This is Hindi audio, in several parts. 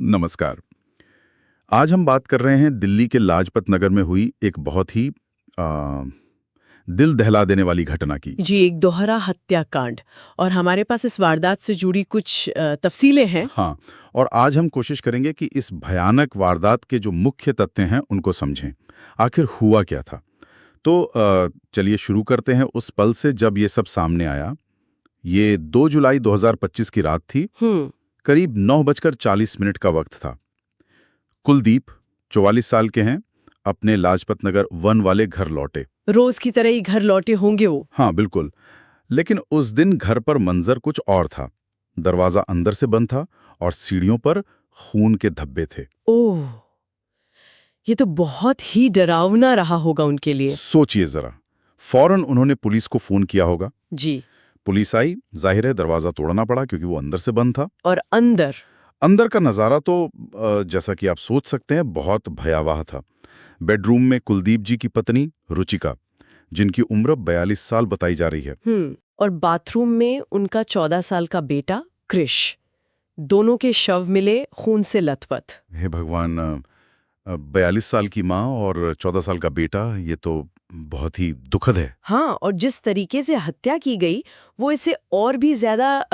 नमस्कार। आज हम बात कर रहे हैं दिल्ली के लाजपत नगर में हुई एक बहुत ही दिल दहला देने वाली घटना की। जी, एक दोहरा हत्याकांड। और हमारे पास इस वारदात से जुड़ी कुछ तफसीलें हैं। हाँ, और आज हम कोशिश करेंगे कि इस भयानक वारदात के जो मुख्य तथ्य हैं उनको समझें। आखिर हुआ क्या था? तो चलिए शुरू करते हैं उस पल से जब ये सब सामने आया। ये 2 जुलाई 2025 की रात थी। करीब 9:40 का वक्त था। कुलदीप 44 साल के हैं, अपने लाजपत नगर वन वाले घर लौटे। रोज की तरह ही घर लौटे होंगे वो। हाँ बिल्कुल, लेकिन उस दिन घर पर मंजर कुछ और था। दरवाजा अंदर से बंद था और सीढ़ियों पर खून के धब्बे थे। ओह, ये तो बहुत ही डरावना रहा होगा उनके लिए। सोचिए जरा, फौरन उन्होंने पुलिस को फोन किया होगा। जी। पुलिस आई, जाहिर है दरवाजा तोड़ना पड़ा क्योंकि वो अंदर से बंद था। और अंदर का नजारा तो जैसा कि आप सोच सकते हैं बहुत भयावह था। बेडरूम में कुलदीप जी की पत्नी रुचिका, जिनकी उम्र 42 साल बताई जा रही है। और बाथरूम में उनका 14 साल का बेटा क्रिश। दोनों के शव मिले खून से लथपथ। हे भगवान, 42 साल की माँ और 14 साल का बेटा, ये तो बहुत ही दुखद है। हाँ, और जिस तरीके से हत्या की गई वो इसे और भी ज्यादा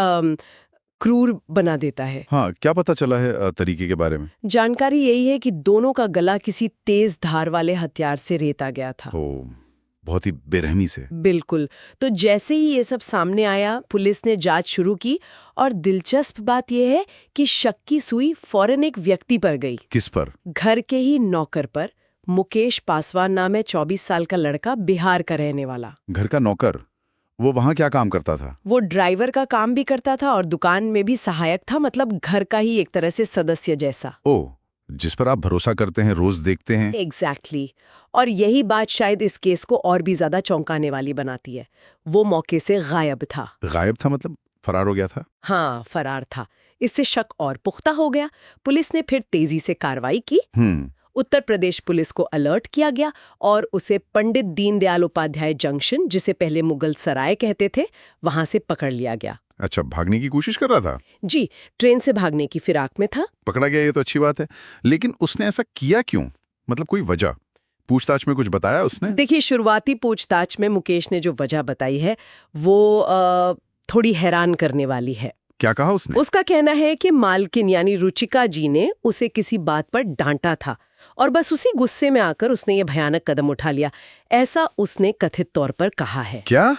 क्रूर बना देता है। हाँ, क्या पता चला है तरीके के बारे में? जानकारी यही है कि दोनों का गला किसी तेज धार वाले हथियार से रेता गया था। बहुत ही बेरहमी से। बिल्कुल। तो जैसे ही ये सब सामने आया, पुलिस ने जांच शुरू की। और दिलचस्प बात यह है कि शक की सुई फौरन एक व्यक्ति पर गई। किस पर? घर के ही नौकर पर। मुकेश पासवान नाम है, 24 साल का लड़का, बिहार का रहने वाला। घर का नौकर? वो वहां क्या काम करता था? वो ड्राइवर का काम भी करता था और दुकान में भी सहायक था, मतलब घर का ही एक तरह से सदस्य जैसा। ओह, जिस पर आप भरोसा करते हैं, रोज देखते हैं। एग्जैक्टली। और यही बात शायद इस केस को और भी ज्यादा चौंकाने वाली बनाती है। वो मौके से गायब था। गायब था मतलब फरार हो गया था? हाँ, फरार था। इससे शक और पुख्ता हो गया। पुलिस ने फिर तेजी से कार्रवाई की। उत्तर प्रदेश पुलिस को अलर्ट किया गया और उसे पंडित दीनदयाल उपाध्याय जंक्शन, जिसे पहले मुगल सराय कहते थे, वहां से पकड़ लिया गया। अच्छा, भागने की कोशिश कर रहा था? जी, ट्रेन से भागने की फिराक में था। पकड़ा गया, ये तो अच्छी बात है, लेकिन उसने ऐसा किया क्यों? मतलब कोई वजह? पूछताछ में कुछ बताया उसने? देखिए, शुरुआती पूछताछ में मुकेश ने जो वजह बताई है वो थोड़ी हैरान करने वाली है। क्या कहा उसने? उसका कहना है कि मालकिन यानी रुचिका जी ने उसे किसी बात पर डांटा था और बस उसी गुस्से में आकर उसने ये भयानक कदम उठा लिया। ऐसा उसने कथित तौर पर कहा है। क्या?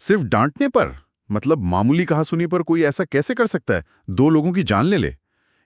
सिर्फ डांटने पर? मतलब मामूली कहासुनी पर कोई ऐसा कैसे कर सकता है? 2 लोगों की जान ले ले?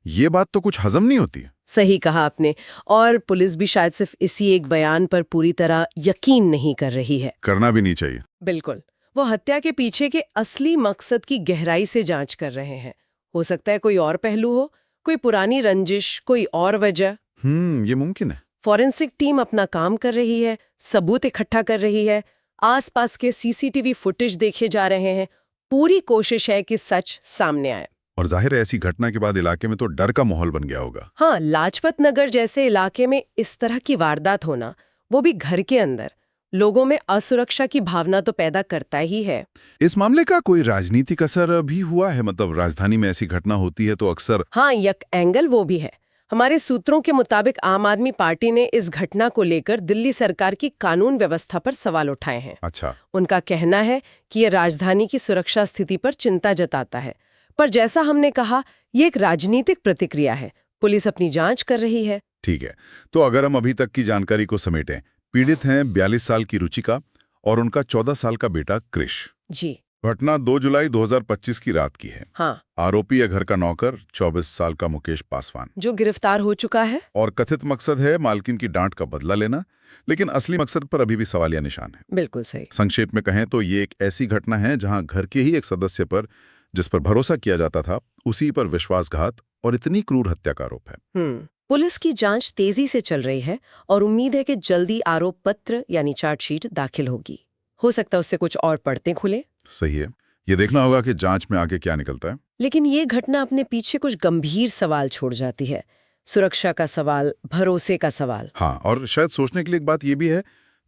ये बात तो कुछ हजम नहीं होती। सही कहा आपने। और पुलिस भी शायद सिर्फ इसी एक बयान पर पूरी तरह यकीन नहीं कर रही है। करना भी नहीं चाहिए। बिल्कुल। वो हत्या के पीछे के असली मकसद की गहराई से जांच कर रहे हैं। हो सकता है कोई और पहलू हो, कोई पुरानी रंजिश, कोई और वजह। ये मुमकिन है। फॉरेंसिक टीम अपना काम कर रही है, सबूत इकट्ठा कर रही है, आसपास के सीसीटीवी फुटेज देखे जा रहे हैं। पूरी कोशिश है कि सच सामने आए। और जाहिर है ऐसी घटना के बाद इलाके में तो डर का माहौल बन गया होगा। हाँ, लाजपत नगर जैसे इलाके में इस तरह की वारदात होना, वो भी घर के अंदर, लोगों में असुरक्षा की भावना तो पैदा करता ही है। इस मामले का कोई राजनीतिक असर भी हुआ है? मतलब राजधानी में ऐसी घटना होती है तो अक्सर। हाँ, एक एंगल वो भी है। हमारे सूत्रों के मुताबिक आम आदमी पार्टी ने इस घटना को लेकर दिल्ली सरकार की कानून व्यवस्था पर सवाल उठाए हैं। अच्छा। उनका कहना है कि ये राजधानी की सुरक्षा स्थिति पर चिंता जताता है। पर जैसा हमने कहा, ये एक राजनीतिक प्रतिक्रिया है। पुलिस अपनी जांच कर रही है। ठीक है, तो अगर हम अभी तक की जानकारी को समेटें, पीड़ित हैं 42 साल की रुचिका और उनका 14 साल का बेटा क्रिश। जी। घटना 2 जुलाई 2025 की रात की है। हाँ। आरोपी है घर का नौकर 24 साल का मुकेश पासवान, जो गिरफ्तार हो चुका है। और कथित मकसद है मालकिन की डांट का बदला लेना, लेकिन असली मकसद पर अभी भी सवालिया निशान है। बिल्कुल सही। संक्षेप में कहें तो ये एक ऐसी घटना है जहां घर के ही एक सदस्य पर, जिस पर भरोसा किया जाता था, उसी पर विश्वासघात और इतनी क्रूर हत्या का आरोप है। पुलिस की जांच तेजी से चल रही है और उम्मीद है कि जल्दी आरोप पत्र यानी चार्जशीट दाखिल होगी। हो सकता है उससे कुछ और परतें खुले। सही है, ये देखना होगा कि जांच में आगे क्या निकलता है। लेकिन ये घटना अपने पीछे कुछ गंभीर सवाल छोड़ जाती है। सुरक्षा का सवाल, भरोसे का सवाल। हाँ, और शायद सोचने के लिए एक बात ये भी है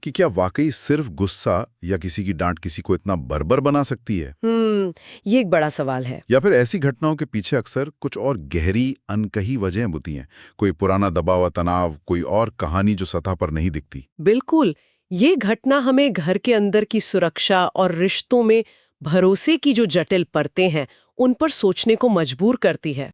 कि क्या वाकई सिर्फ गुस्सा या किसी की डांट किसी को इतना बर्बर बना सकती है, ये एक बड़ा सवाल है। या फिर ऐसी घटनाओं के पीछे अक्सर कुछ और गहरी अनकही वजहें होती हैं, कोई पुराना दबाव व तनाव, कोई और कहानी जो सतह पर नहीं दिखती। बिल्कुल, ये घटना हमें घर के अंदर की सुरक्षा और रिश्तों में भरोसे की जो जटिल परतें हैं, उन पर सोचने को मजबूर करती है।